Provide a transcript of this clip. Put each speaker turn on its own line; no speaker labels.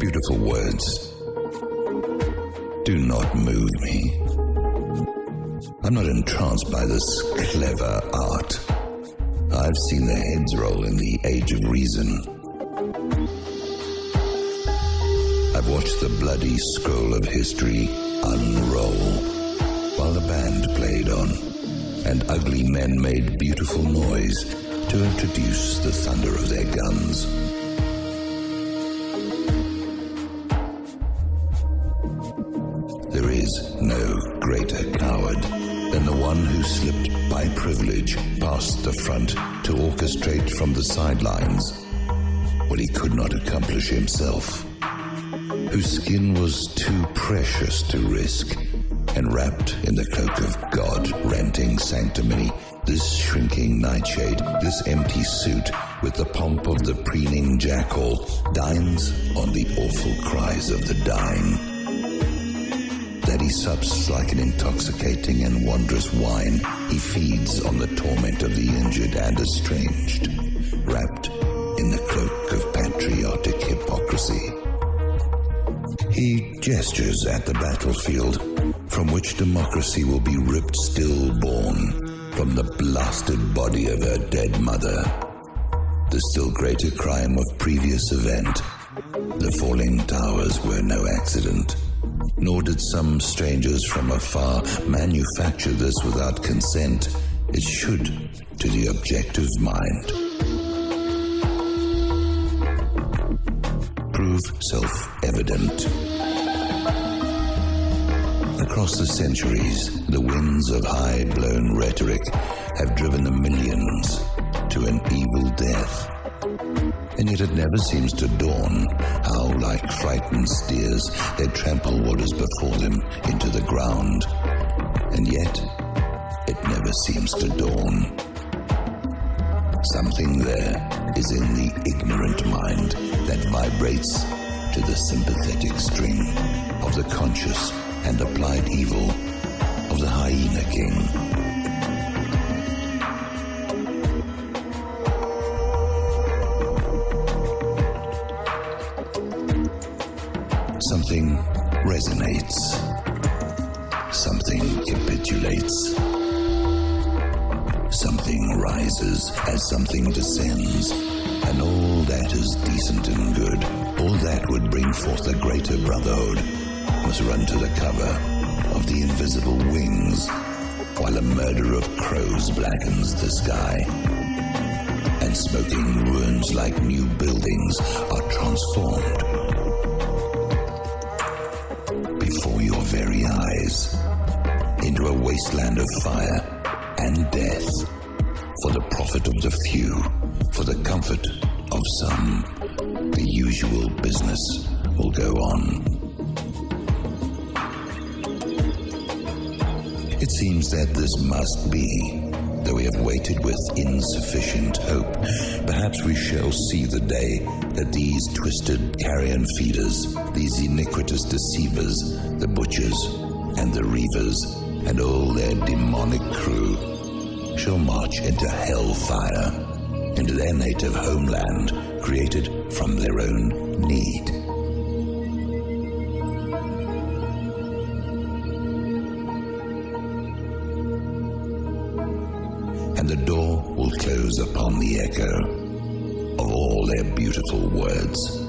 beautiful words do not move me. I'm not entranced by this clever art. I've seen their heads roll in the age of reason. I've watched the bloody scroll of history unroll while the band played on, and ugly men made beautiful noise to introduce the thunder of their guns. There is no greater coward than the one who slipped by privilege past the front to orchestrate from the sidelines what he could not accomplish himself, whose skin was too precious to risk, and wrapped in the cloak of God-renting sanctimony, this shrinking nightshade, this empty suit, with the pomp of the preening jackal, dines on the awful cries of the dying. That he sups like an intoxicating and wondrous wine, he feeds on the torment of the injured and estranged, wrapped in the cloak of patriotic hypocrisy. He gestures at the battlefield from which democracy will be ripped stillborn from the blasted body of her dead mother. The still greater crime of previous event. The falling towers were no accident, nor did some strangers from afar manufacture this without consent. It should to the objective mind prove self-evident. Across the centuries, the winds of high-blown rhetoric have driven the millions to an evil death. And yet it never seems to dawn how, like frightened steers, they trample what is before them into the ground. And yet it never seems to dawn. Something there is in the ignorant mind that vibrates to the sympathetic string of the conscious and applied evil of the hyena king. Something resonates. Something capitulates. Something rises as something descends, and all that is decent and good, all that would bring forth a greater brotherhood, must run to the cover of the invisible wings, while a murder of crows blackens the sky, and smoking ruins like new buildings are transformed before your very eyes into a wasteland of fire and death, for the profit of the few, for the comfort of some. The usual business will go on. It seems that this must be, though we have waited with insufficient hope. Perhaps we shall see the day that these twisted carrion feeders, these iniquitous deceivers, the butchers and the reavers, and all their demonic crew, shall march into hellfire, into their native homeland, created from their own need. And the door will close upon the echo of all their beautiful words.